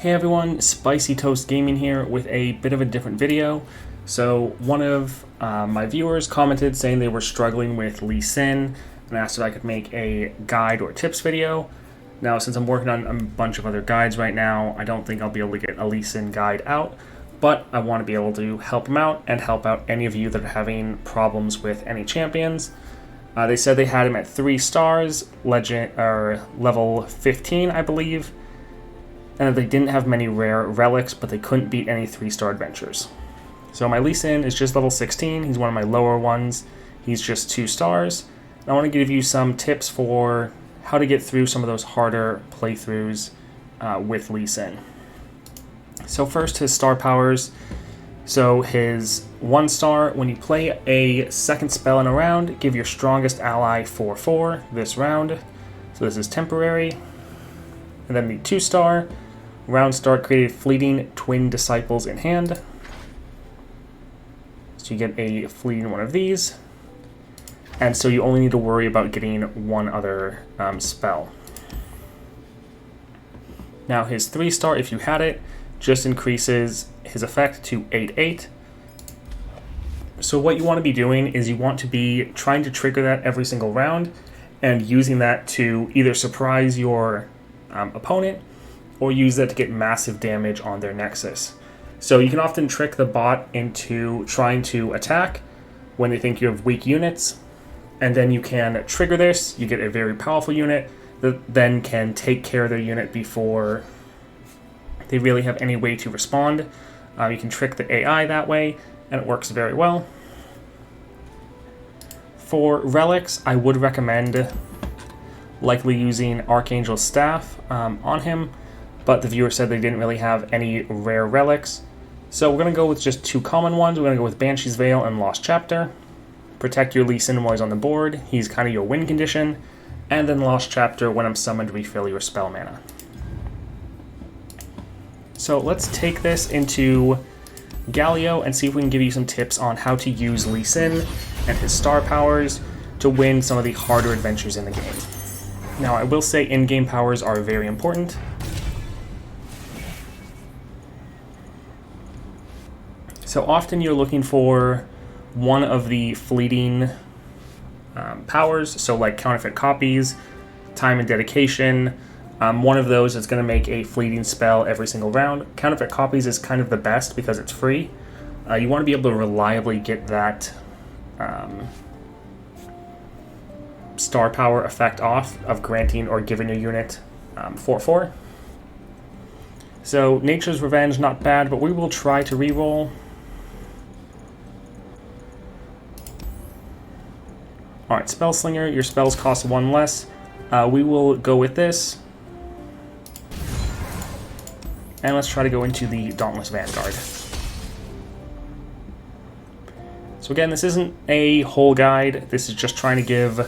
Hey everyone, Spicy Toast Gaming here with a bit of a different video. So one of my viewers commented saying they were struggling with Lee Sin and asked if I could make a guide or tips video. Now since I'm working on a bunch of other guides right now, I don't think I'll be able to get a Lee Sin guide out, but I want to be able to help him out and help out any of you that are having problems with any champions. They said they had him at 3 stars, legend or level 15 I believe, and that they didn't have many rare relics, but they couldn't beat any 3-star adventures. So my Lee Sin is just level 16, he's one of my lower ones, he's just 2 stars. And I want to give you some tips for how to get through some of those harder playthroughs with Lee Sin. So first, his star powers. So his 1 star, when you play a second spell in a round, give your strongest ally 4/4 this round. So this is temporary. And then the 2 star, round start created fleeting twin disciples in hand. So you get a fleeting one of these. And so you only need to worry about getting one other spell. Now his 3 star, if you had it, just increases his effect to 8/8. So what you want to be doing is you want to be trying to trigger that every single round and using that to either surprise your opponent or use that to get massive damage on their Nexus. So you can often trick the bot into trying to attack when they think you have weak units, and then you can trigger this, you get a very powerful unit that then can take care of their unit before they really have any way to respond. You can trick the AI that way, and it works very well. For relics, I would recommend likely using Archangel's Staff on him, but the viewer said they didn't really have any rare relics. So we're going to go with just 2 common ones. We're going to go with Banshee's Veil and Lost Chapter. Protect your Lee Sin while he's on the board. He's kind of your win condition. And then Lost Chapter, when I'm summoned, refill your spell mana. So let's take this into Galio and see if we can give you some tips on how to use Lee Sin and his star powers to win some of the harder adventures in the game. Now, I will say in-game powers are very important. So often you're looking for one of the fleeting powers, so like counterfeit copies, time and dedication. One of those is going to make a fleeting spell every single round. Counterfeit copies is kind of the best because it's free. You want to be able to reliably get that star power effect off of granting or giving your unit 4/4. So Nature's Revenge, not bad, but we will try to reroll. Alright, Spellslinger, your spells cost 1 less. We will go with this. And let's try to go into the Dauntless Vanguard. So again, this isn't a whole guide. This is just trying to give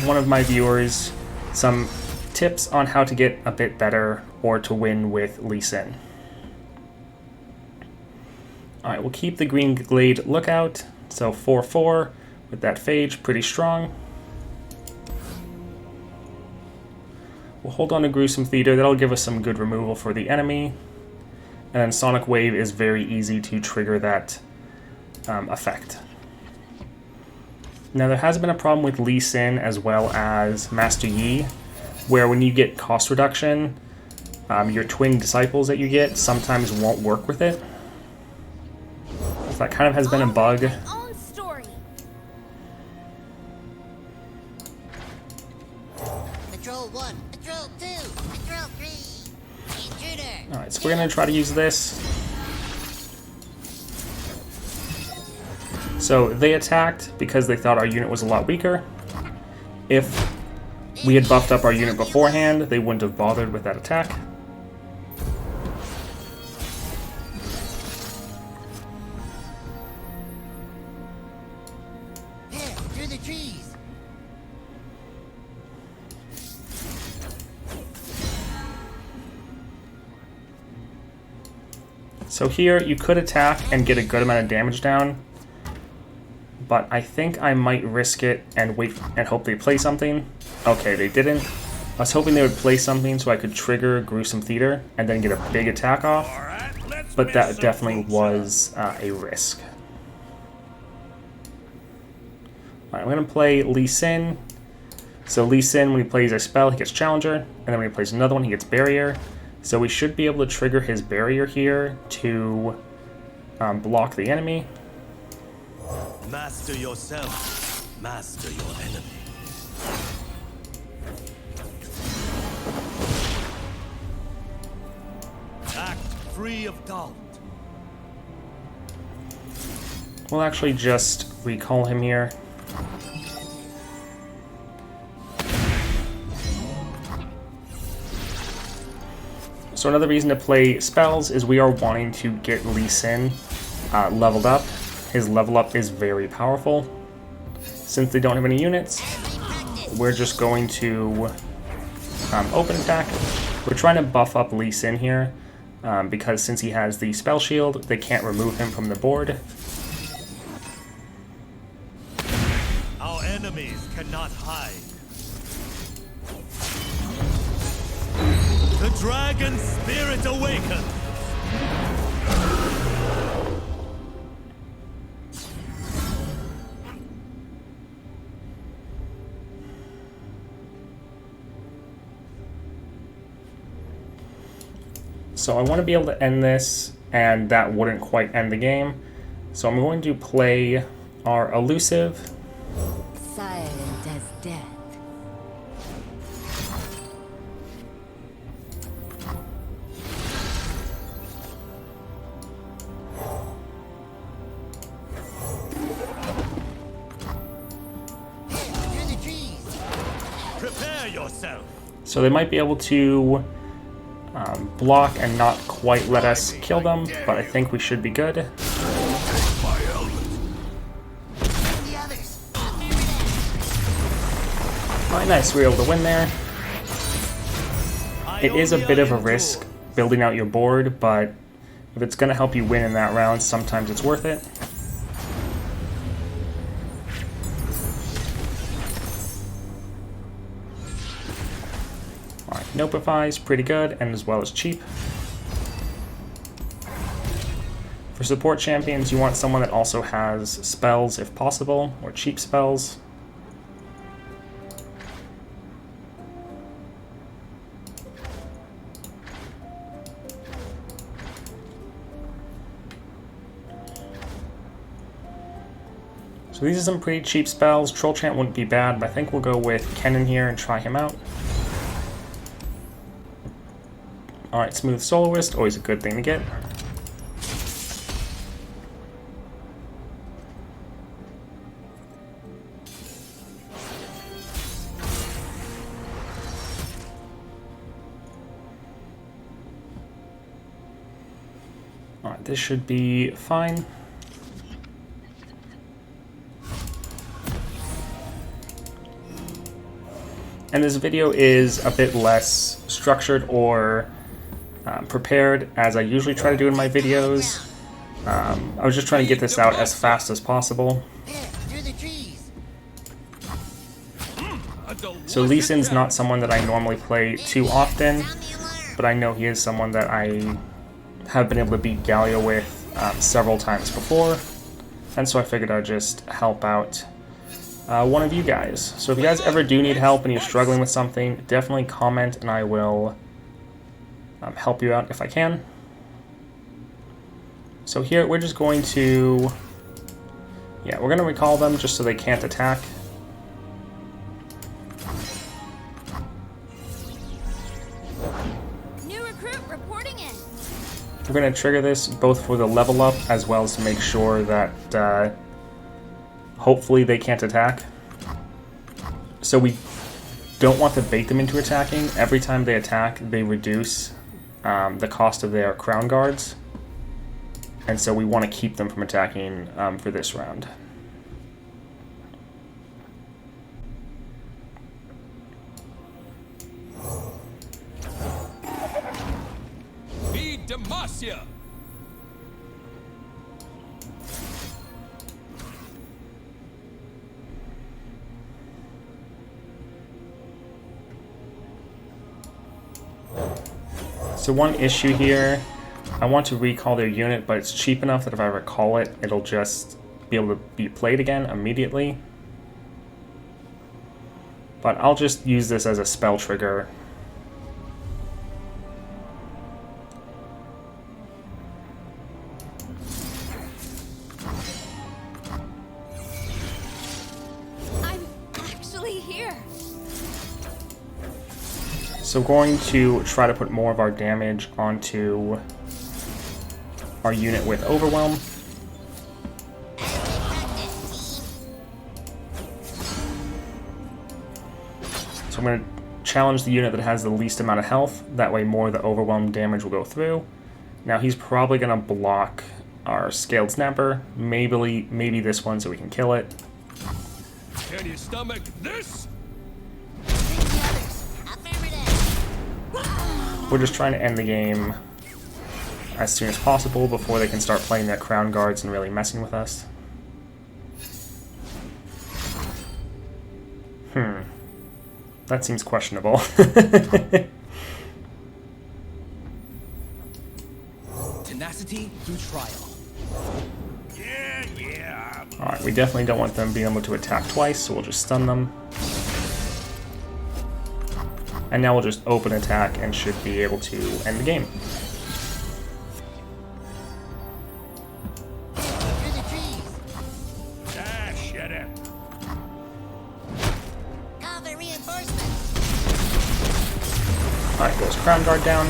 one of my viewers some tips on how to get a bit better or to win with Lee Sin. Alright, we'll keep the Green Glade Lookout. So 4/4 with that Phage, pretty strong. We'll hold on to Gruesome Theater. That'll give us some good removal for the enemy. And then Sonic Wave is very easy to trigger that effect. Now there has been a problem with Lee Sin as well as Master Yi, where when you get cost reduction, your twin disciples that you get sometimes won't work with it. So that kind of has been a bug. Alright, so we're going to try to use this. So they attacked because they thought our unit was a lot weaker. If we had buffed up our unit beforehand, they wouldn't have bothered with that attack. Through the trees. So here you could attack and get a good amount of damage down, but I think I might risk it and wait and hope they play something. Okay, they didn't. was hoping they would play something so I could trigger Gruesome Theater and then get a big attack off, but that definitely was a risk. Alright, I'm going to play Lee Sin. So Lee Sin, when he plays a spell, he gets Challenger, and then when he plays another one, he gets Barrier. So we should be able to trigger his Barrier here to block the enemy. Master yourself, master your enemy. Act free of doubt. We'll actually just recall him here. So another reason to play spells is we are wanting to get Lee Sin leveled up. His level up is very powerful. Since they don't have any units, we're just going to open attack. We're trying to buff up Lee Sin here because since he has the spell shield, they can't remove him from the board. Our enemies cannot hide. The dragon spirit awakens! So I want to be able to end this, and that wouldn't quite end the game. So I'm going to play our Elusive. Silent as death. You're the cheese. Prepare yourself! So they might be able to block and not quite let us kill them, but I think we should be good. And the others. Alright, nice, we were able to win there. It is a bit of a risk building out your board, but if it's going to help you win in that round, sometimes it's worth it. Alright, Notify is pretty good, and as well as cheap. For support champions, you want someone that also has spells if possible, or cheap spells. So these are some pretty cheap spells. Troll Chant wouldn't be bad, but I think we'll go with Kennen here and try him out. Alright, Smooth Soloist, always a good thing to get. Alright, this should be fine. And this video is a bit less structured or prepared as I usually try to do in my videos. I was just trying to get this out as fast as possible. You're the cheese. So Lee Sin's not someone that I normally play too often, but I know he is someone that I have been able to beat Galio with several times before, and so I figured I'd just help out one of you guys. So if you guys ever do need help and you're struggling with something, definitely comment and I will help you out if I can. So here we're just going to, we're going to recall them just so they can't attack. New recruit reporting in. We're going to trigger this both for the level up as well as to make sure that hopefully they can't attack. So we don't want to bait them into attacking. Every time they attack, they reduce the cost of their crown guards. And so we want to keep them from attacking for this round. Be Demacia! So one issue here, I want to recall their unit, but it's cheap enough that if I recall it, it'll just be able to be played again immediately. But I'll just use this as a spell trigger. I'm actually here. So going to try to put more of our damage onto our unit with Overwhelm. So I'm going to challenge the unit that has the least amount of health. That way more of the Overwhelm damage will go through. Now he's probably going to block our Scaled Snapper. Maybe this one so we can kill it. Can you stomach this? Bring the others. Affirmative. We're just trying to end the game as soon as possible before they can start playing their Crown Guards and really messing with us. That seems questionable. Tenacity through trial. Yeah. Alright, we definitely don't want them being able to attack twice, so we'll just stun them. And now we'll just open attack and should be able to end the game. Through the trees. Ah, shut up. Call for reinforcements. Alright, goes Crown Guard down.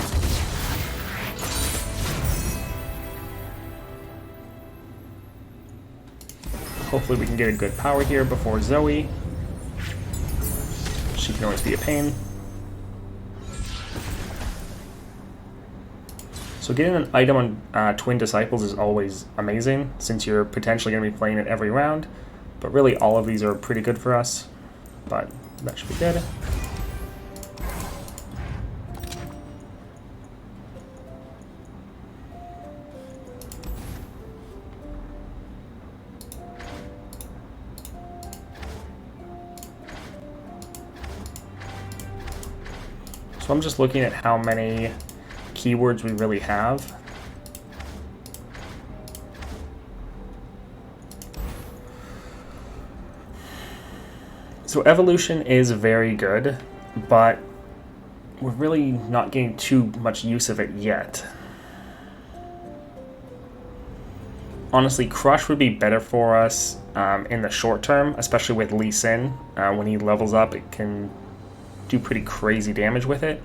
Hopefully we can get a good power here before Zoe. She can always be a pain. So getting an item on Twin Disciples is always amazing, since you're potentially going to be playing it every round. But really all of these are pretty good for us. But that should be good. So I'm just looking at how many keywords we really have. So evolution is very good, but we're really not getting too much use of it yet. Honestly, Crush would be better for us in the short term, especially with Lee Sin. When he levels up, it can do pretty crazy damage with it.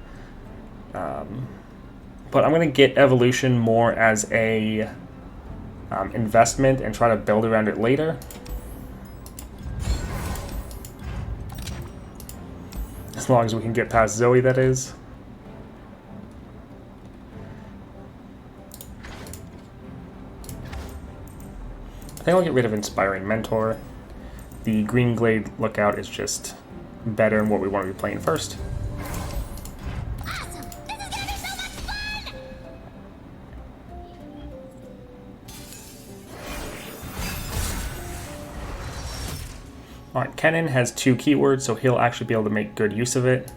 But I'm going to get Evolution more as a investment and try to build around it later. As long as we can get past Zoe, that is. I think I'll get rid of Inspiring Mentor. The Green Glade Lookout is just better in what we want to be playing first. Awesome! This is gonna be so much fun! Alright, Kennen has 2 keywords, so he'll actually be able to make good use of it.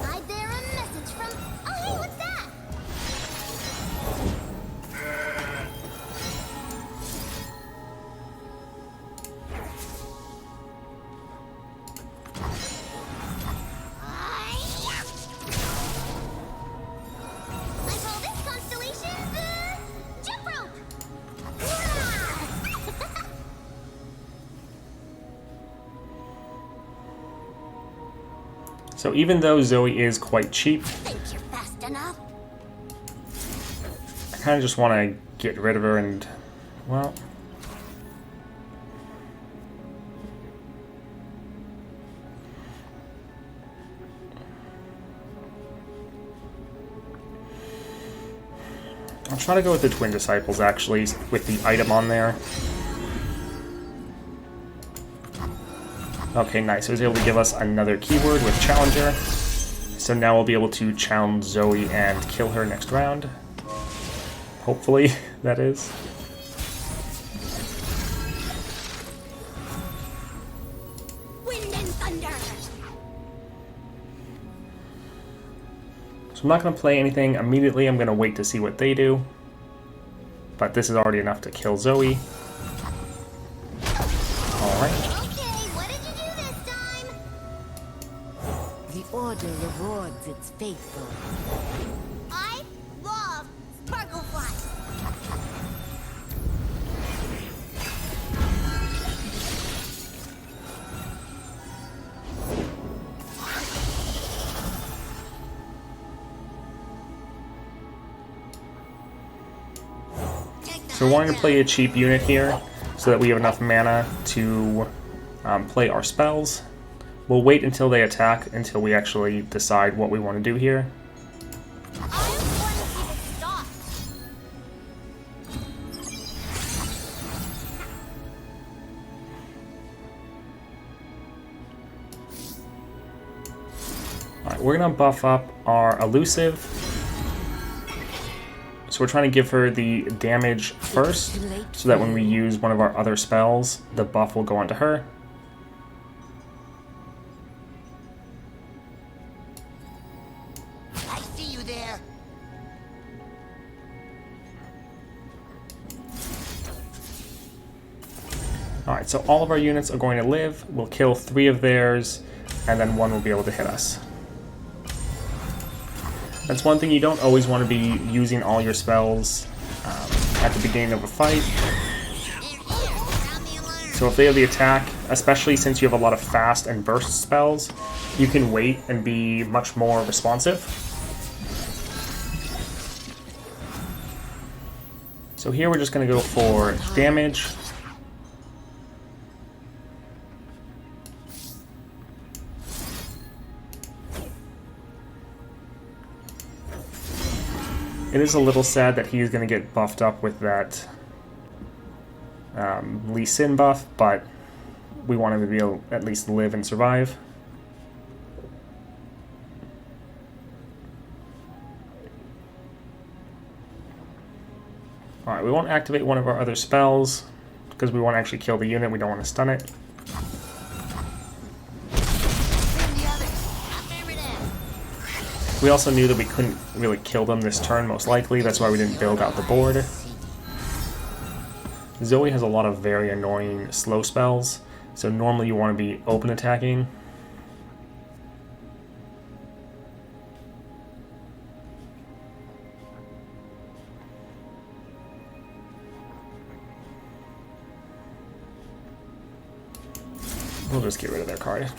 I bear a message from... Oh, hey, what's that? I call this constellation the jump rope. So even though Zoe is quite cheap, Think you're fast enough? I kind of just want to get rid of her and, well... I'll try to go with the Twin Disciples, actually, with the item on there. Okay, nice. It was able to give us another keyword with Challenger. So now we'll be able to challenge Zoe and kill her next round. Hopefully, that is. Wind and thunder. So I'm not going to play anything immediately. I'm going to wait to see what they do. But this is already enough to kill Zoe. Alright. Okay, what did you do this time? The Order rewards its faithful. I love sparkle flies. So we're wanting to play a cheap unit here so that we have enough mana to play our spells. We'll wait until they attack until we actually decide what we want to do here. I want to see this stop. Alright, we're going to buff up our elusive. So we're trying to give her the damage first, so that when we use one of our other spells, the buff will go onto her. I see you there. Alright, so all of our units are going to live. We'll kill 3 of theirs, and then 1 will be able to hit us. That's one thing, you don't always want to be using all your spells at the beginning of a fight. So if they have the attack, especially since you have a lot of fast and burst spells, you can wait and be much more responsive. So here we're just going to go for damage. It is a little sad that he's going to get buffed up with that Lee Sin buff, but we want him to be able to at least live and survive. Alright, we won't activate one of our other spells because we want to actually kill the unit, we don't want to stun it. We also knew that we couldn't really kill them this turn, most likely. That's why we didn't build out the board. Zoe has a lot of very annoying slow spells, so normally you want to be open attacking. We'll just get rid of their card.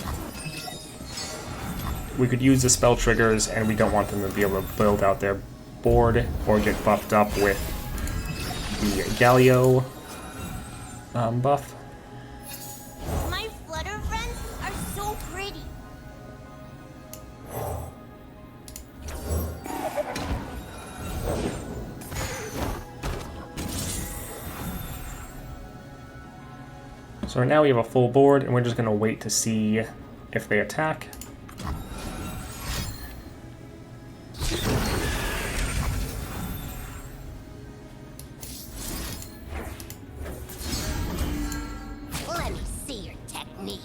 We could use the spell triggers, and we don't want them to be able to build out their board or get buffed up with the Galio buff. My flutter friends are so pretty. So right now we have a full board, and we're just going to wait to see if they attack. Let me see your technique.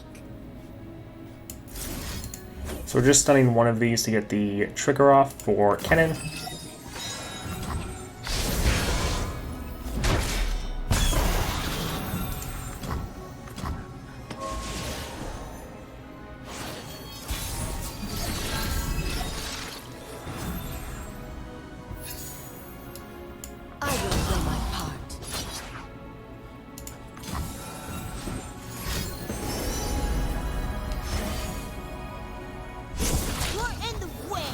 So we're just stunning one of these to get the trigger off for Kennen. I will play my part. You're in the way.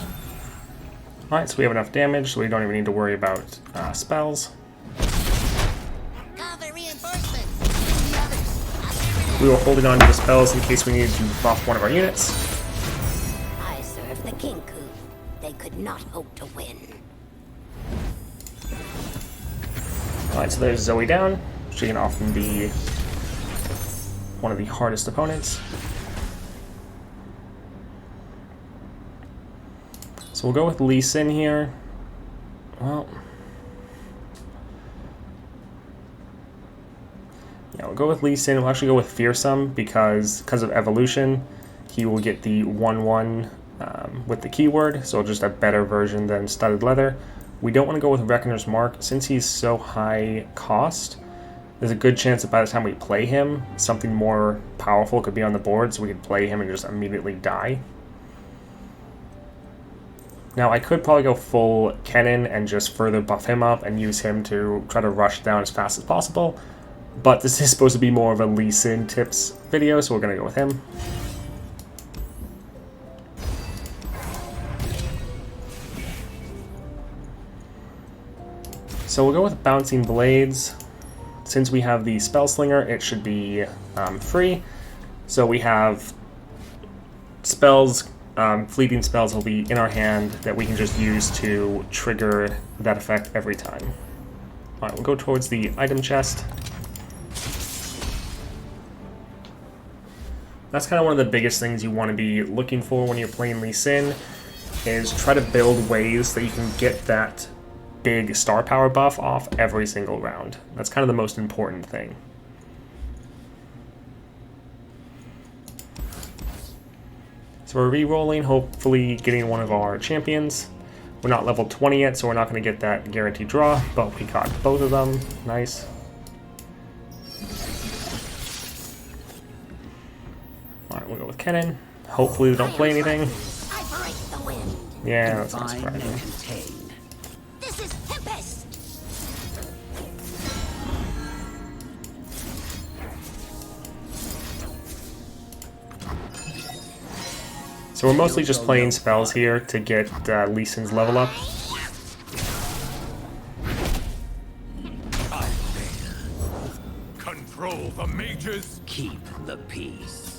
Alright, so we have enough damage, so we don't even need to worry about spells. Cover reinforcements. Bring the others. I'll get rid of We were holding on to the spells in case we needed to buff one of our units. I serve the Kinku. They could not hope to win. Alright, so there's Zoe down. She can often be one of the hardest opponents. So we'll go with Lee Sin here. Well, yeah, we'll go with Lee Sin. We'll actually go with Fearsome because of evolution, he will get the 1/1 with the keyword, so just a better version than Studded Leather. We don't want to go with Reckoner's Mark since he's so high cost. There's a good chance that by the time we play him, something more powerful could be on the board, so we could play him and just immediately die. Now, I could probably go full Kennen and just further buff him up and use him to try to rush down as fast as possible, but this is supposed to be more of a Lee Sin tips video, so we're going to go with him. So we'll go with Bouncing Blades. Since we have the Spell Slinger, it should be free. So we have spells, fleeting spells will be in our hand that we can just use to trigger that effect every time. Alright, we'll go towards the item chest. That's kind of one of the biggest things you want to be looking for when you're playing Lee Sin, is try to build ways that you can get that big star power buff off every single round. That's kind of the most important thing. So we're re-rolling, hopefully getting one of our champions. We're not level 20 yet, so we're not going to get that guaranteed draw, but we got both of them. Nice. Alright, we'll go with Kennen. Hopefully they don't play anything. I break the wind. Yeah, that's not surprising. This is Tempest. So we're mostly just playing spells here to get Lee Sin's level up. Control the mages. Keep the peace.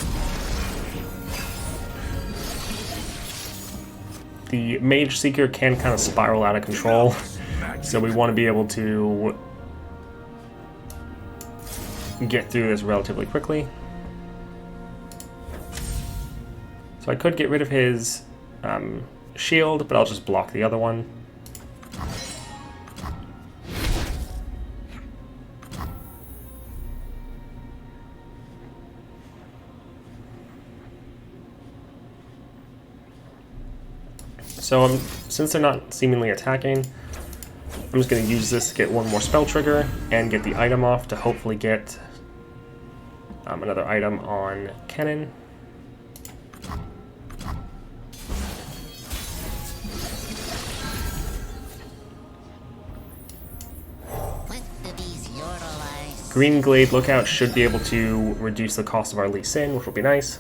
The Mage Seeker can kind of spiral out of control, so we want to be able to get through this relatively quickly. So I could get rid of his shield, but I'll just block the other one. So since they're not seemingly attacking, I'm just going to use this to get one more spell trigger and get the item off to hopefully get another item on Kennen. Green Glade Lookout should be able to reduce the cost of our Lee Sin, which will be nice.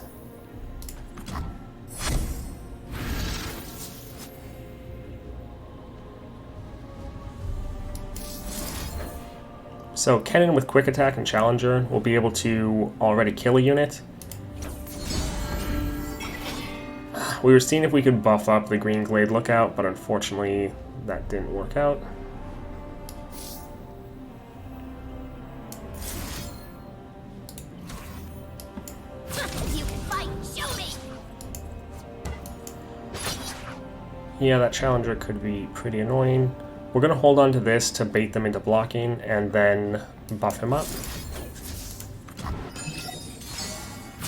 So Kennen with Quick Attack and Challenger will be able to already kill a unit. We were seeing if we could buff up the Green Glade Lookout, but unfortunately that didn't work out. You can fight, show me! Yeah, that Challenger could be pretty annoying. We're going to hold on to this to bait them into blocking and then buff him up.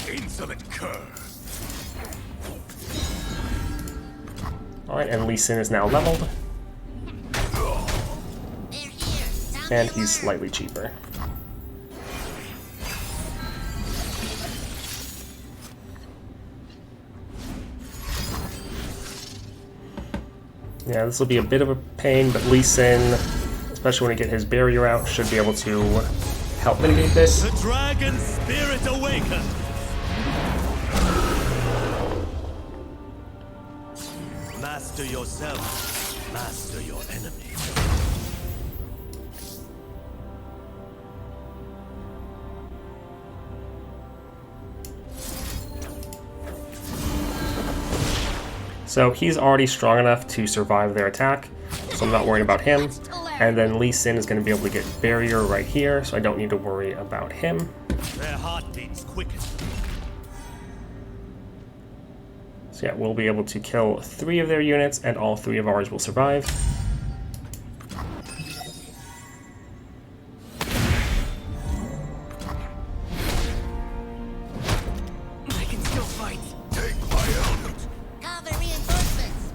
Insolent cur. Alright, and Lee Sin is now leveled. And he's slightly cheaper. Yeah, this will be a bit of a pain, but Lee Sin, especially when we get his barrier out, should be able to help mitigate this. The dragon spirit awakens. Master yourself. Master your enemy. So he's already strong enough to survive their attack, so I'm not worried about him. And then Lee Sin is going to be able to get barrier right here, so I don't need to worry about him. Their heartbeats quicken. So So yeah, we'll be able to kill 3 of their units, and all 3 of ours will survive. I can still fight. Take my helmet. Cover reinforcements.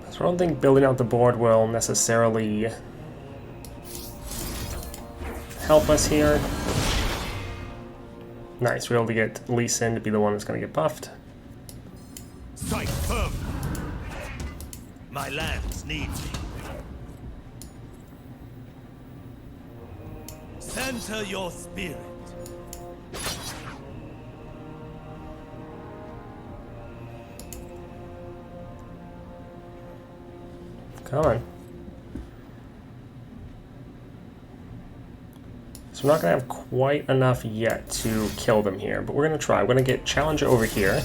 So I don't think building out the board will necessarily help us here. Nice, we're able to get Lee Sin to be the one that's going to get buffed. Sight firm. My lands need me. Center your spirit. Come on. So we're not going to have quite enough yet to kill them here, but we're going to try. We're going to get Challenger over here.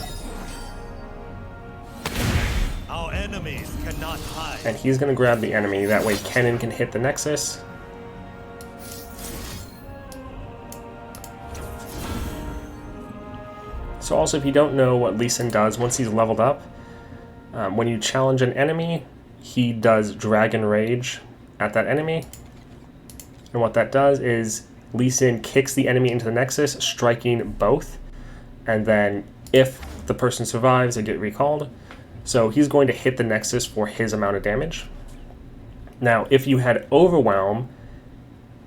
Our enemies cannot hide. And he's going to grab the enemy. That way Kennen can hit the Nexus. So also, if you don't know what Lee Sin does, once he's leveled up, when you challenge an enemy, he does Dragon Rage at that enemy. And what that does is Lee Sin kicks the enemy into the Nexus, striking both. And then if the person survives, they get recalled. So he's going to hit the Nexus for his amount of damage. Now, if you had Overwhelm,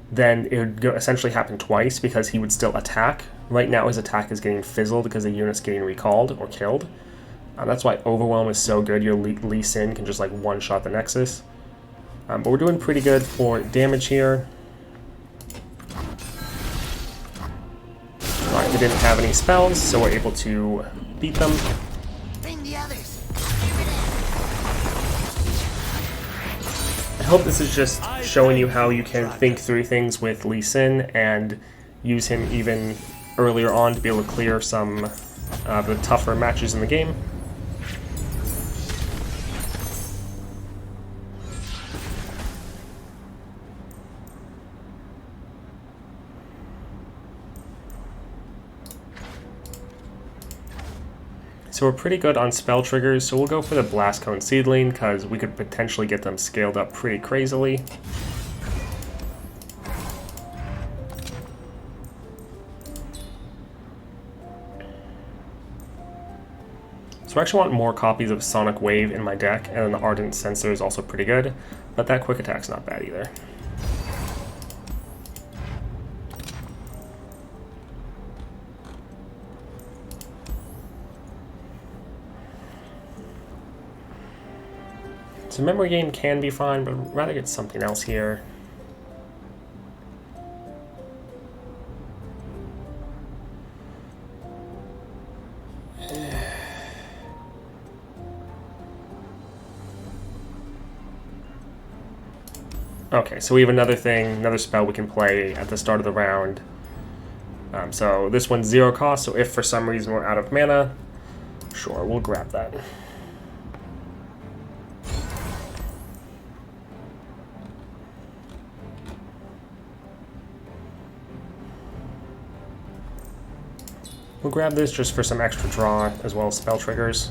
then it would essentially happen twice because he would still attack. Right now his attack is getting fizzled because the unit's getting recalled or killed. That's why Overwhelm is so good. Your Lee Sin can just like one-shot the Nexus. But we're doing pretty good for damage here. Alright, they didn't have any spells, so we're able to beat them. Bring the others. I hope this is just showing you how you can think through things with Lee Sin and use him even earlier on to be able to clear some of the tougher matches in the game. So we're pretty good on spell triggers, so we'll go for the Blast Cone Seedling because we could potentially get them scaled up pretty crazily. So I actually want more copies of Sonic Wave in my deck, and then the Ardent Sensor is also pretty good, but that quick attack's not bad either. So memory gain can be fine, but I'd rather get something else here. Okay, so we have another thing, another spell we can play at the start of the round. So this one's 0 cost, so if for some reason we're out of mana, sure, we'll grab that. We'll grab this just for some extra draw, as well as spell triggers.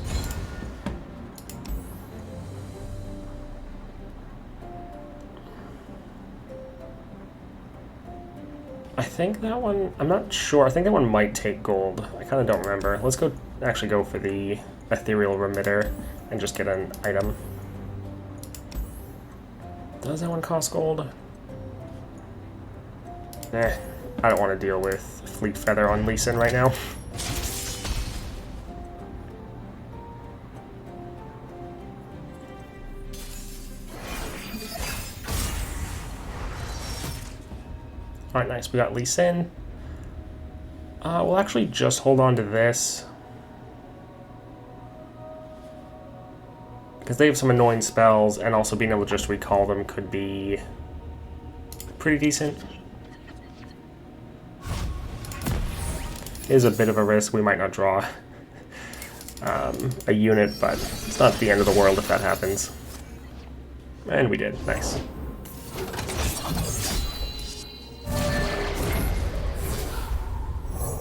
I think that one, I'm not sure, I think that one might take gold. I kind of don't remember. Let's go, actually go for the Ethereal Remitter and just get an item. Does that one cost gold? I don't want to deal with Fleet Feather on Lee Sin right now. Alright, nice. We got Lee Sin. We'll actually just hold on to this, because they have some annoying spells, and also being able to just recall them could be pretty decent. is a bit of a risk. We might not draw a unit, but it's not the end of the world if that happens. And we did. Nice.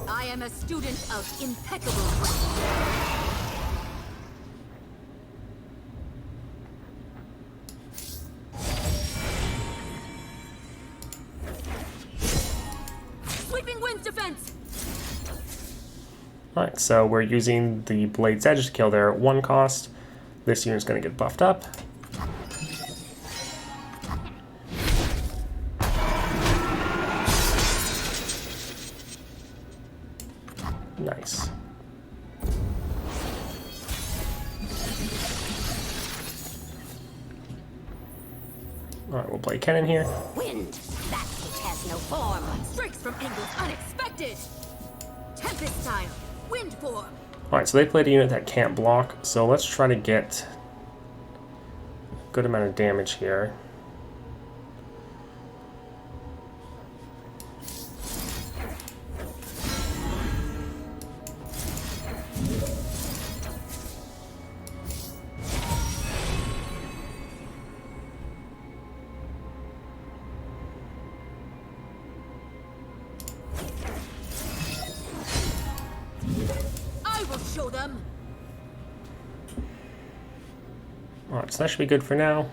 I am a student of impeccable weapons. Sweeping winds defense. Alright, so we're using the Blade's Edge to kill their 1 cost. This unit's going to get buffed up. Nice. Alright, we'll play cannon here. Wind, that which has no form, strikes from angles unexpected. Tempest style, wind form. Alright, so they played a unit that can't block, so let's try to get a good amount of damage here. I will show them. Alright, so that should be good for now.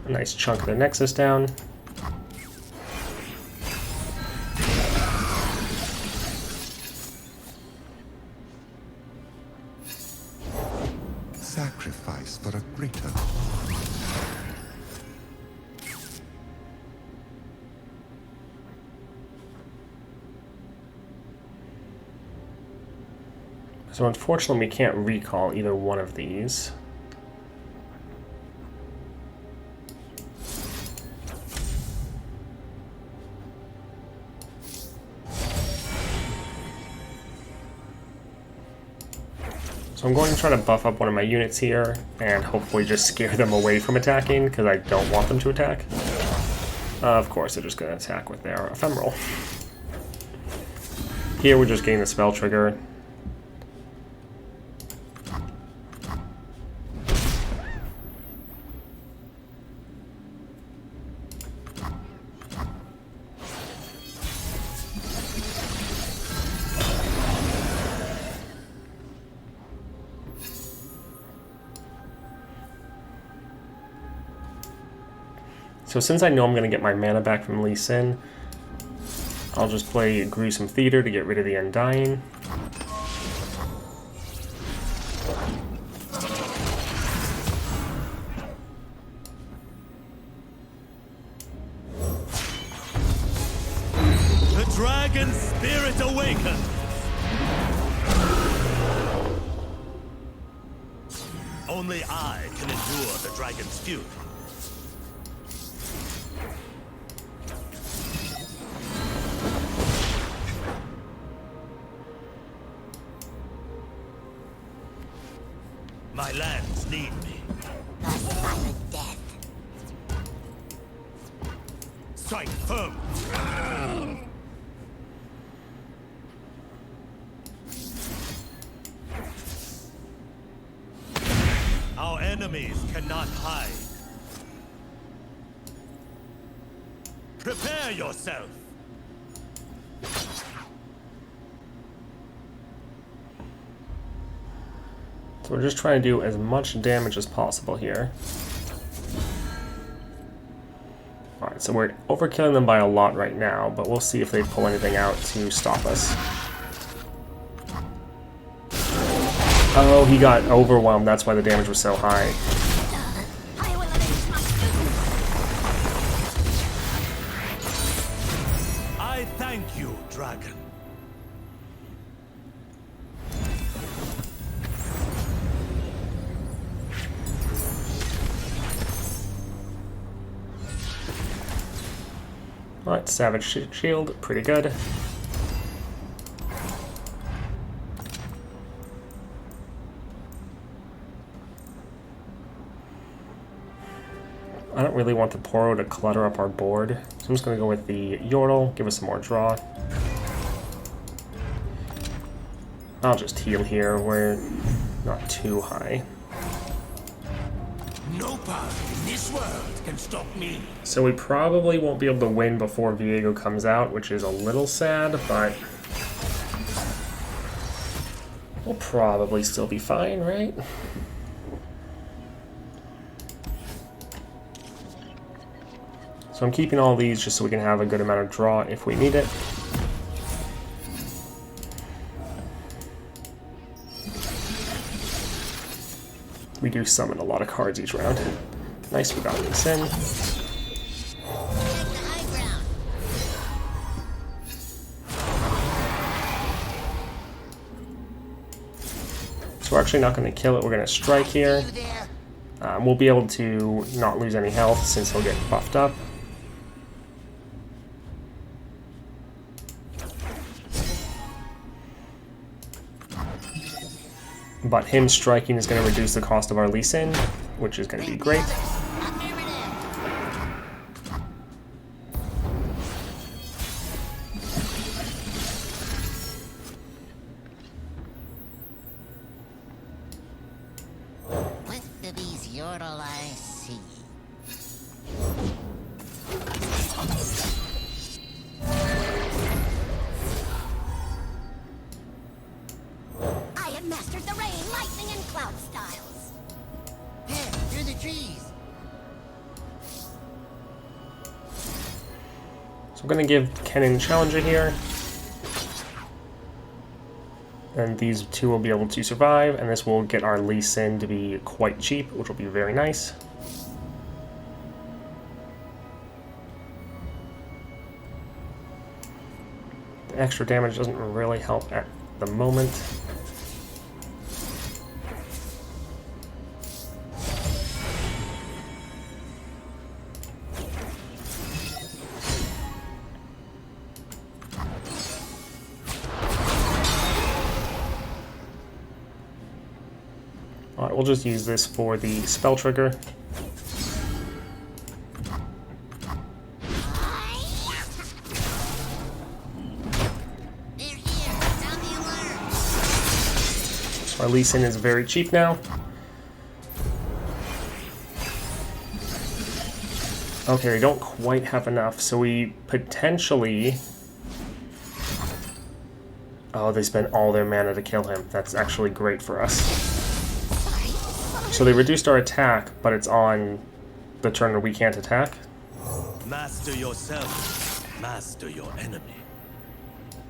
A nice chunk of the Nexus down. Sacrifice for a greater. So unfortunately we can't recall either one of these. So I'm going to try to buff up one of my units here and hopefully just scare them away from attacking because I don't want them to attack. Of course they're just going to attack with their ephemeral. Here we're just getting the spell trigger. So since I know I'm going to get my mana back from Lee Sin, I'll just play Gruesome Theater to get rid of the Undying. The dragon spirit awakens! Only I can endure the dragon's fury. My lands need me. The silent death. Strike firm! Our enemies cannot hide. Prepare yourself! So we're just trying to do as much damage as possible here. Alright, so we're overkilling them by a lot right now, but we'll see if they pull anything out to stop us. Oh, he got overwhelmed, that's why the damage was so high. I will avenge my students. I thank you, dragon. Alright, Savage Shield, pretty good. don't really want the Poro to clutter up our board, so I'm just going to go with the Yordle, give us some more draw. I'll just heal here, we're not too high. No power in this world can stop me. So we probably won't be able to win before Viego comes out, which is a little sad, but we'll probably still be fine, right? So I'm keeping all these just so we can have a good amount of draw if we need it. We do summon a lot of cards each round. Nice, we got this in. So we're actually not going to kill it, we're going to strike here. We'll be able to not lose any health since he'll get buffed up. But him striking is going to reduce the cost of our Lee Sin, which is going to be great. With the bees Yordle I see. I have mastered the rain, lightning, and cloud styles. Here, through the trees. So I'm going to give Kennen Challenger here. And these two will be able to survive, and this will get our Lee Sin to be quite cheap, which will be very nice. The extra damage doesn't really help at the moment. Alright, we'll just use this for the spell trigger. They're here. Sound the alarm. So our Lee Sin is very cheap now. Okay, we don't quite have enough, so we potentially... Oh, they spent all their mana to kill him. That's actually great for us. So they reduced our attack, but it's on the turn where we can't attack. Master yourself, master your enemy.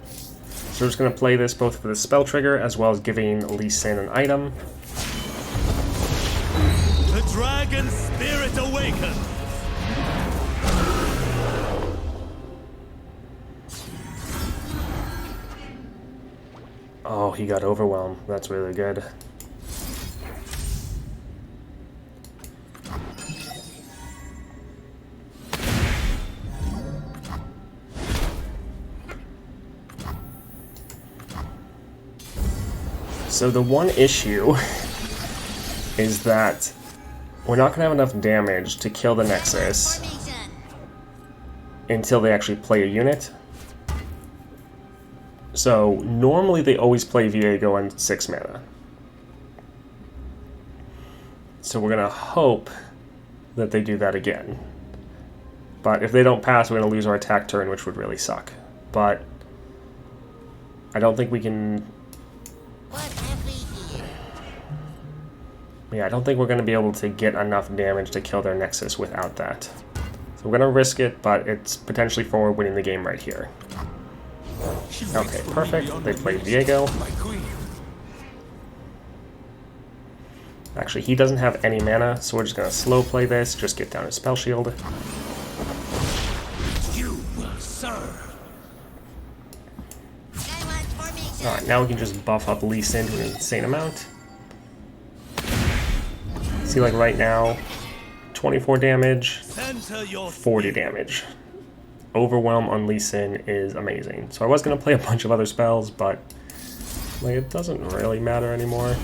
So we're just going to play this both for the spell trigger as well as giving Lee Sin an item. The dragon spirit awakens. Oh, he got overwhelmed. That's really good. So the one issue is that we're not going to have enough damage to kill the Nexus until they actually play a unit. So normally they always play Viego on 6 mana. So we're going to hope that they do that again. But if they don't pass, we're going to lose our attack turn, which would really suck. But I don't think we can... What have we here? Yeah, I don't think we're going to be able to get enough damage to kill their Nexus without that. So we're going to risk it, but it's potentially for winning the game right here. Okay, perfect. They played Viego. Actually, he doesn't have any mana, so we're just going to slow play this, just get down his spell shield. You will serve. Skyward formation. Alright, now we can just buff up Lee Sin to an insane amount. See, like right now, 24 damage, Center your 40 damage. Overwhelm on Lee Sin is amazing. So I was going to play a bunch of other spells, but like, it doesn't really matter anymore.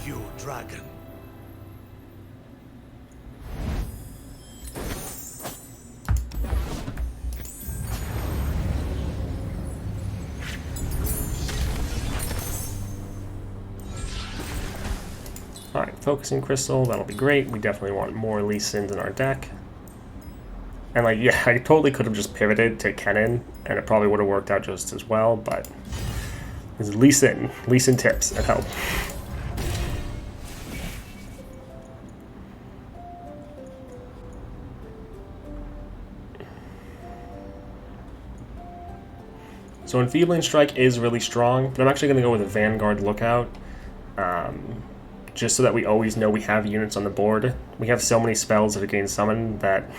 you, dragon. Alright, focusing crystal, that'll be great. We definitely want more Lee Sins in our deck. And like, yeah, I totally could have just pivoted to Kennen, and it probably would have worked out just as well, but it's Lee Sin tips, it helped. So Enfeebling Strike is really strong, but I'm actually going to go with a Vanguard Lookout, just so that we always know we have units on the board. We have so many spells that are getting summoned that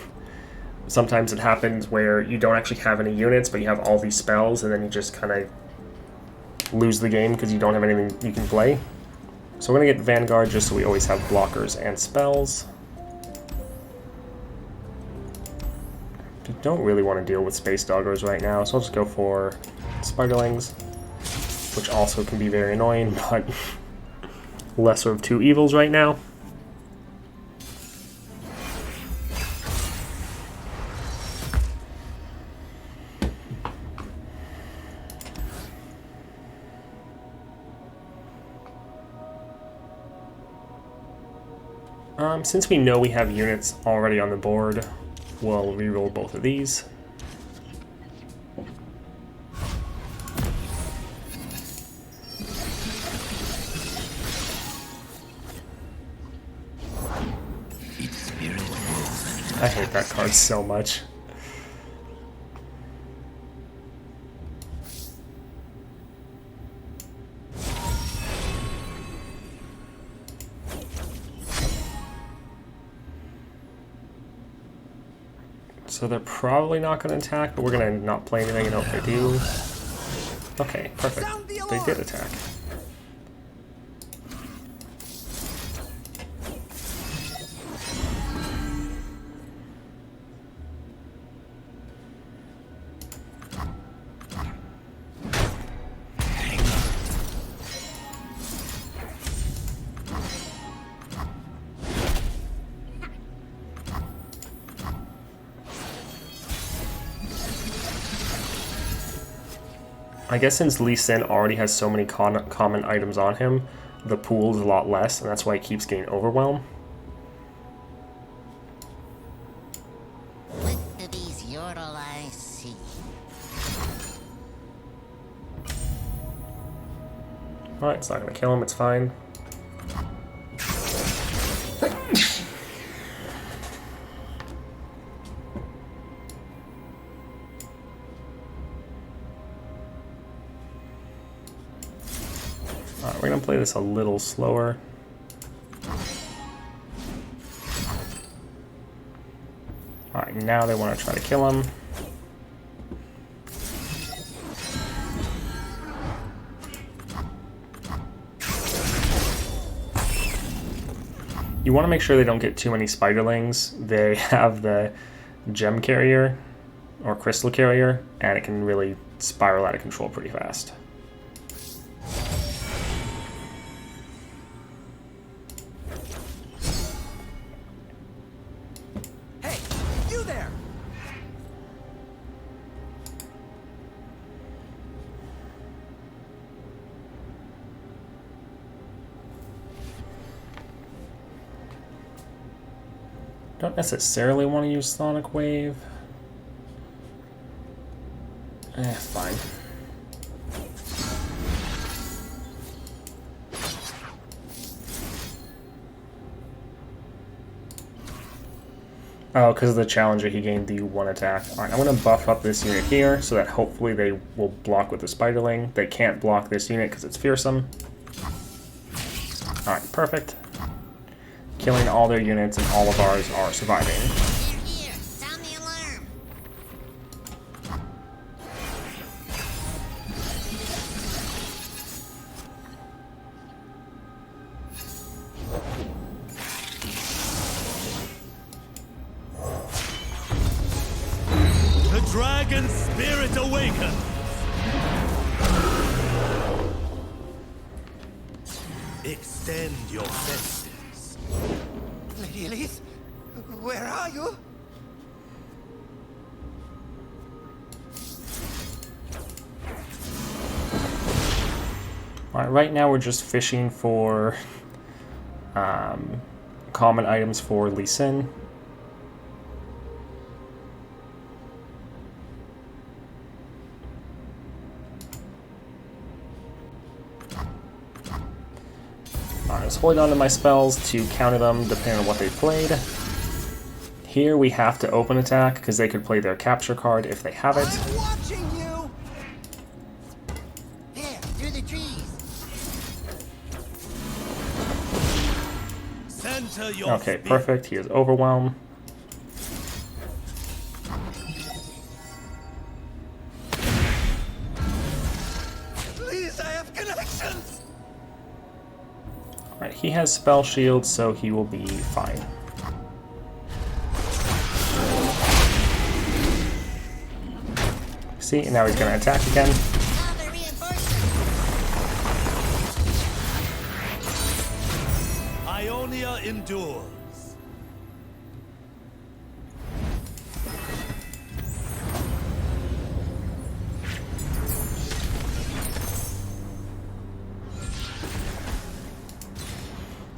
sometimes it happens where you don't actually have any units, but you have all these spells, and then you just kind of lose the game because you don't have anything you can play. So we're going to get Vanguard just so we always have blockers and spells. We don't really want to deal with Space Doggers right now, so I'll just go for Spiderlings, which also can be very annoying, but lesser of two evils right now. Since we know we have units already on the board, we'll reroll both of these. I hate that card so much. So they're probably not going to attack, but we're going to not play anything and hope they do. Okay, perfect. They did attack. I guess since Lee Sin already has so many common items on him, the pool is a lot less, and that's why he keeps getting overwhelmed. With the bees yordle I see. Alright, it's not going to kill him, it's fine. Alright, we're going to play this a little slower. Alright, now they want to try to kill him. You want to make sure they don't get too many spiderlings. They have the gem carrier or crystal carrier, and it can really spiral out of control pretty fast. Hey, you there! Don't necessarily want to use Sonic Wave. Fine. Oh, because of the Challenger, he gained the 1 attack. Alright, I'm going to buff up this unit here so that hopefully they will block with the Spiderling. They can't block this unit because it's fearsome. Alright, perfect. Killing all their units and all of ours are surviving. They're here. Sound the alarm. The dragon spirit awakens. Extend your fences. Lady Elise, where are you? Alright, right now we're just fishing for common items for Lee Sin. I was holding on to my spells to counter them depending on what they played. Here we have to open attack because they could play their capture card if they have it. I'm watching you! There, through the trees. Center your Okay, spear. perfect. He is overwhelmed. Please, I have connections! Alright, he has spell shield, so he will be fine. See, and now he's gonna attack again. Now the reinforcements. Ionia endures.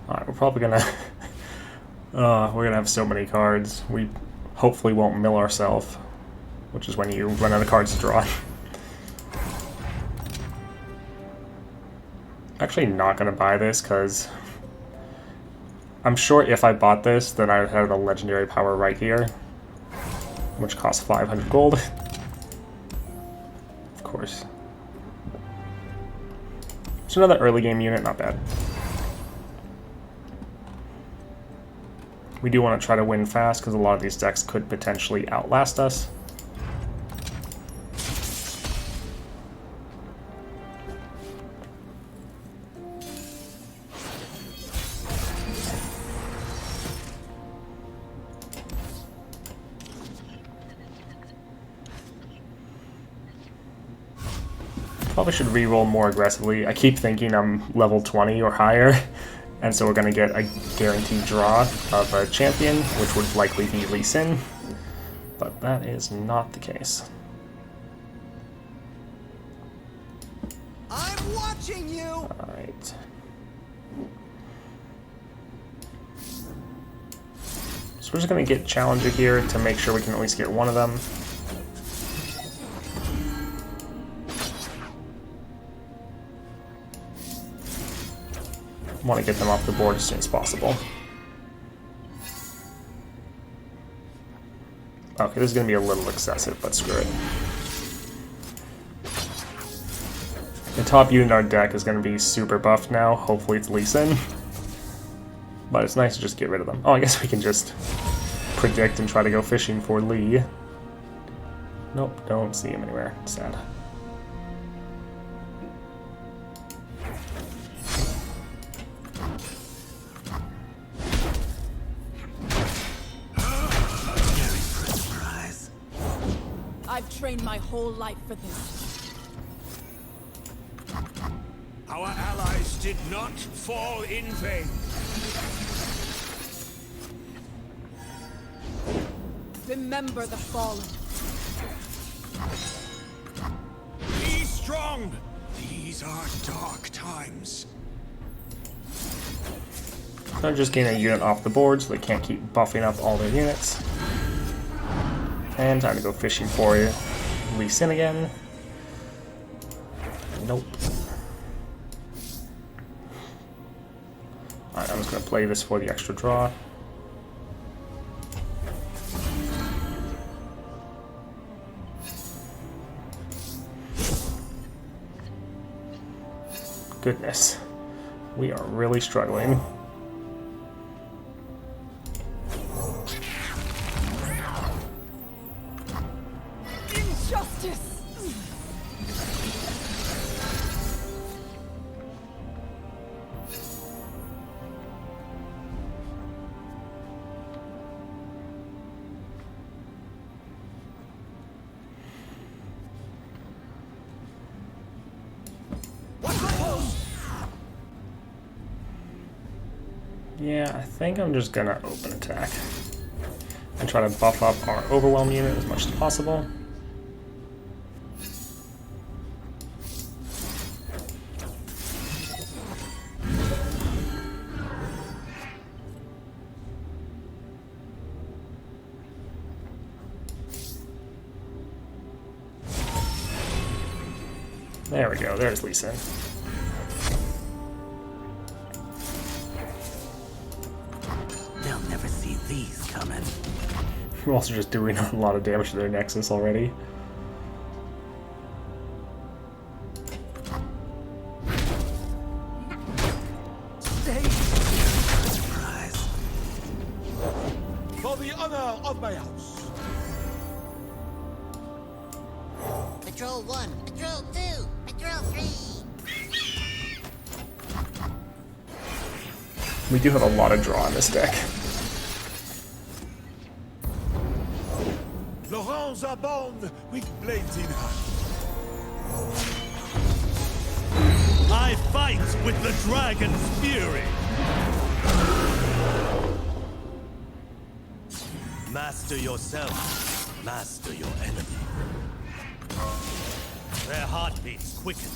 Alright, we're probably gonna... we're gonna have so many cards. We hopefully won't mill ourselves, which is when you run out of cards to draw. Actually not gonna buy this, because I'm sure if I bought this, then I would have a legendary power right here, which costs 500 gold. Of course. It's another early game unit, not bad. We do want to try to win fast because a lot of these decks could potentially outlast us. Probably should reroll more aggressively. I keep thinking I'm level 20 or higher. And so we're going to get a guaranteed draw of a champion, which would likely be Lee Sin. But that is not the case. I'm watching you! Alright. So we're just going to get Challenger here to make sure we can at least get one of them. Want to get them off the board as soon as possible. Okay, this is going to be a little excessive, but screw it. The top unit in our deck is going to be super buffed now. Hopefully it's Lee Sin. But it's nice to just get rid of them. Oh, I guess we can just predict and try to go fishing for Lee. Nope, don't see him anywhere. Sad. I've trained my whole life for this. Our allies did not fall in vain. Remember the fallen. Be strong. These are dark times. So I'm just getting a unit off the board so they can't keep buffing up all their units. And time to go fishing for you. Lee Sin again. Nope. Alright, I'm just going to play this for the extra draw. Goodness. We are really struggling. Injustice! Yeah, I think I'm just gonna open attack and try to buff up our overwhelm unit as much as possible. There we go, there's Lee Sin. They'll never see these coming. We're also just doing a lot of damage to their Nexus already. Surprise. For the honor of my house. Patrol 1, Patrol 2, Patrol 3. We do have a lot of draw in this deck. Laurents are born with blades in hand. I fight with the dragon's fury. Master yourself, master your enemy. Their heartbeats quicken.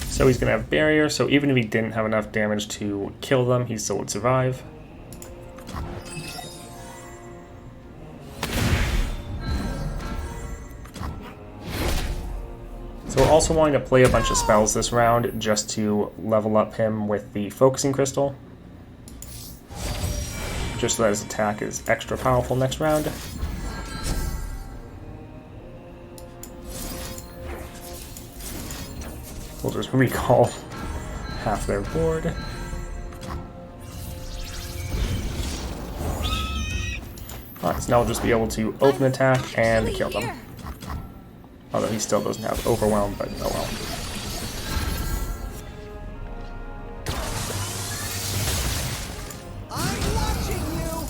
So he's gonna have barrier, so even if he didn't have enough damage to kill them, he still would survive. So we're also wanting to play a bunch of spells this round just to level up him with the focusing crystal. Just so that his attack is extra powerful next round. We'll just recall half their board. Alright, so now we'll just be able to open attack and kill them. Although he still doesn't have overwhelm, but oh well. I'm watching you.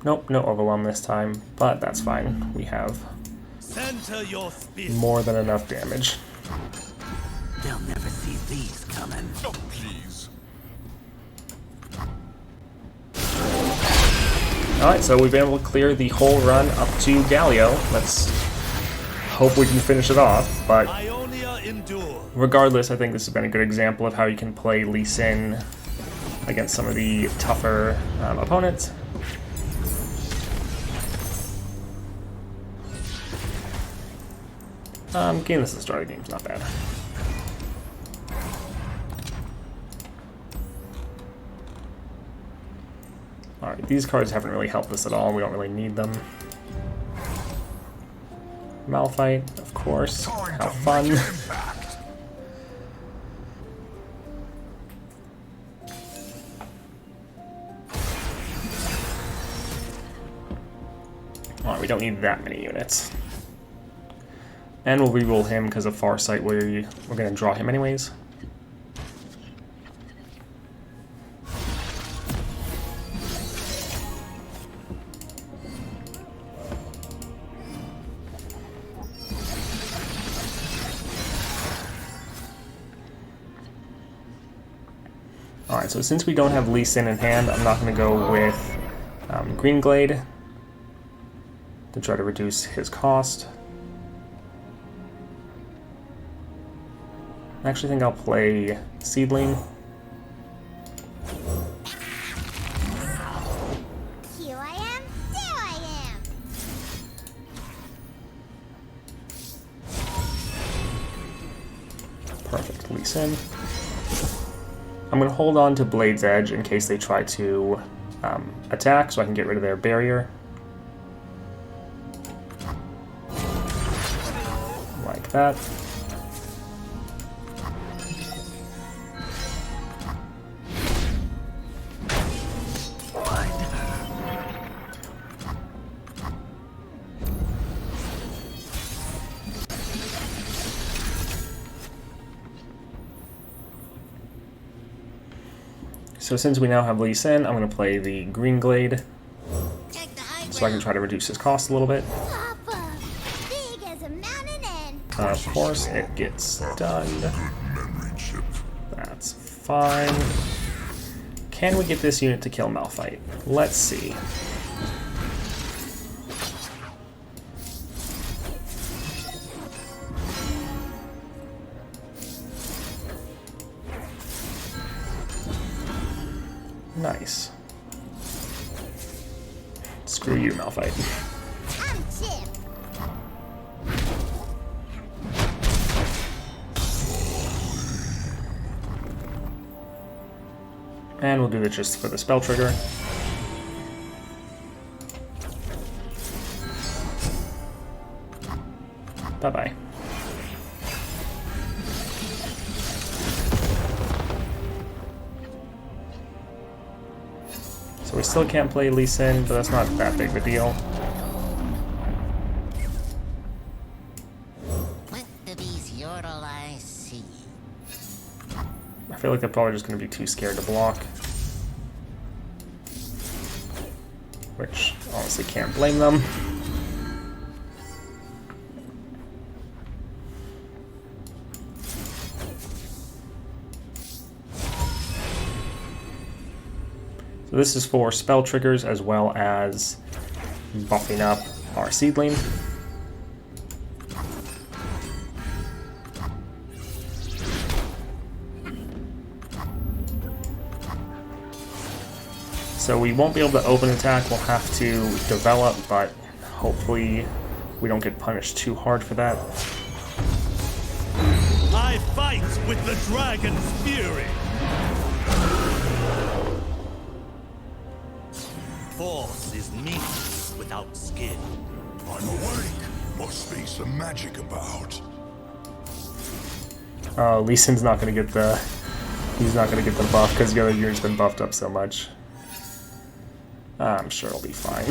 Nope, no overwhelm this time, but that's fine. We have Center your spear. more than enough damage. They'll never see these coming. Oh, please. Alright, so we've been able to clear the whole run up to Galio. Let's hope we can finish it off, but Ionia endure. regardless, I think this has been a good example of how you can play Lee Sin against some of the tougher opponents. Getting this at the start of the game is not bad. Alright, these cards haven't really helped us at all. We don't really need them. Malphite, of course. How fun. Alright, we don't need that many units. And we'll reroll him because of Farsight, we're going to draw him anyways. Alright, so since we don't have Lee Sin in hand, I'm not going to go with Green Glade to try to reduce his cost. I actually think I'll play Seedling. Here I am, there I am. Perfect, Lee Sin. I'm going to hold on to Blade's Edge in case they try to attack, so I can get rid of their barrier. Like that. So since we now have Lee Sin, I'm going to play the Green Glade Take the high so I can try to reduce his cost a little bit. Papa, big as a mountain and Of course, it gets done. Memory chip. That's fine. Can we get this unit to kill Malphite? Let's see. Nice. Screw you, Malphite. I'm Chip. And we'll do it just for the spell trigger. Bye-bye. So we still can't play Lee Sin, but that's not that big of a deal. With the bees yordle I see. I feel like they're probably just going to be too scared to block. Which, honestly, can't blame them. So this is for spell triggers as well as buffing up our seedling. So we won't be able to open attack, we'll have to develop, but hopefully we don't get punished too hard for that. I fight with the dragon's fury. Force is meaningless without skin. I'm awake. Must be some magic about. Lee Sin's not gonna get the buff because the other unit's been buffed up so much. I'm sure it'll be fine.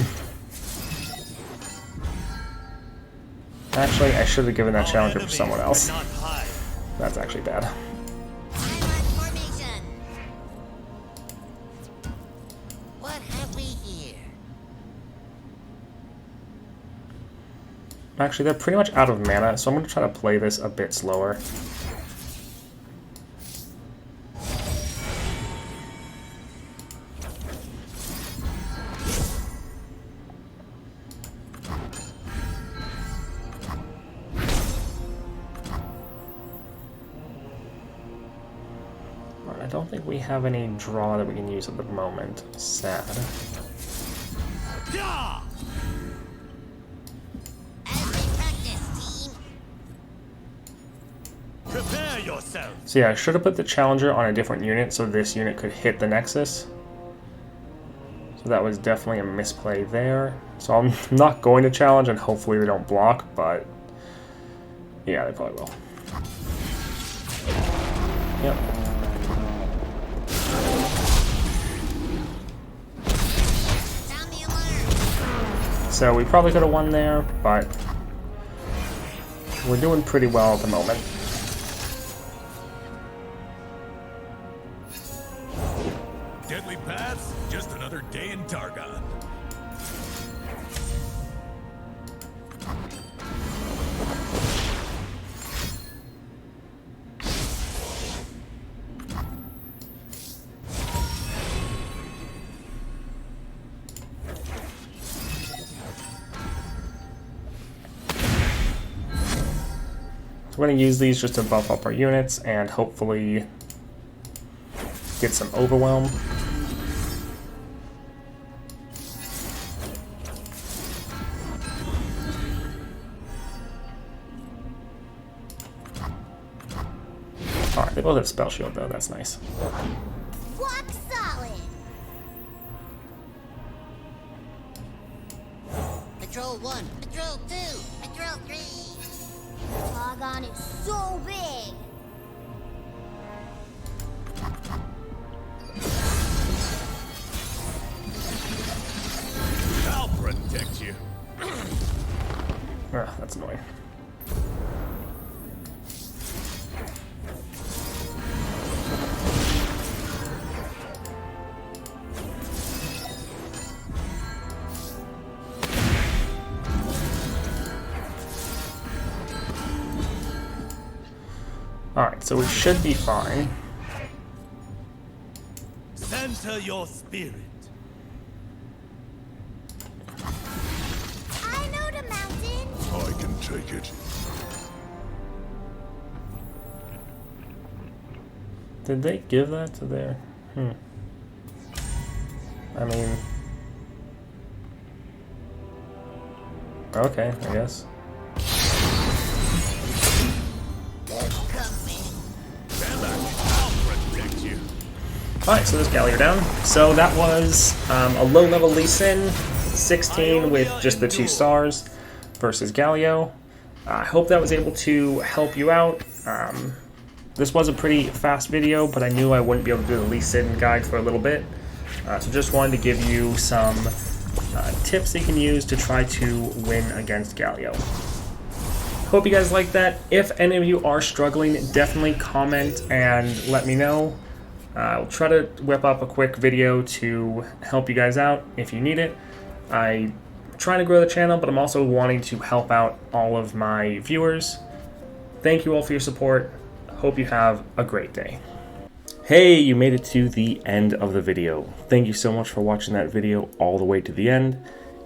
Actually, I should have given that challenger for someone else. That's actually bad. I'm on formation. What have we here? Actually, they're pretty much out of mana, so I'm going to try to play this a bit slower. I don't think we have any draw that we can use at the moment. Sad. Yeah! As we practice, team. Prepare yourself. So yeah, I should have put the challenger on a different unit so this unit could hit the Nexus. So that was definitely a misplay there. So I'm not going to challenge and hopefully they don't block, but yeah, they probably will. Yep. Sound the alarm. So we probably could have won there, but we're doing pretty well at the moment. Deadly paths, just another day in Targon. We're going to use these just to buff up our units and hopefully get some overwhelm. Alright, they both have spell shield though, that's nice. Rock solid. Patrol 1, Patrol 2, Patrol 3. Targon is so big. I'll protect you. Ugh, that's annoying. Alright, so we should be fine. Center your spirit. I know the mountain. I can take it. Did they give that to their... I mean... Okay, I guess. Stand back. I'll protect you. Alright, so there's Galio down. So that was a low-level Lee Sin, 16 with just the 2 stars versus Galio. I hope that was able to help you out. This was a pretty fast video, but I knew I wouldn't be able to do the Lee Sin guide for a little bit. So just wanted to give you some tips that you can use to try to win against Galio. Hope you guys like that. If any of you are struggling, definitely comment and let me know. I'll try to whip up a quick video to help you guys out if you need it. I'm trying to grow the channel, but I'm also wanting to help out all of my viewers. Thank you all for your support. Hope you have a great day. Hey, you made it to the end of the video. Thank you so much for watching that video all the way to the end.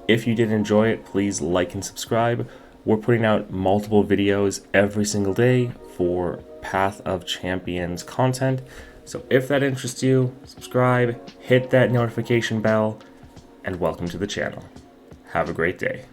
If you did enjoy it, please like and subscribe. We're putting out multiple videos every single day for Path of Champions content. So if that interests you, subscribe, hit that notification bell, and welcome to the channel. Have a great day.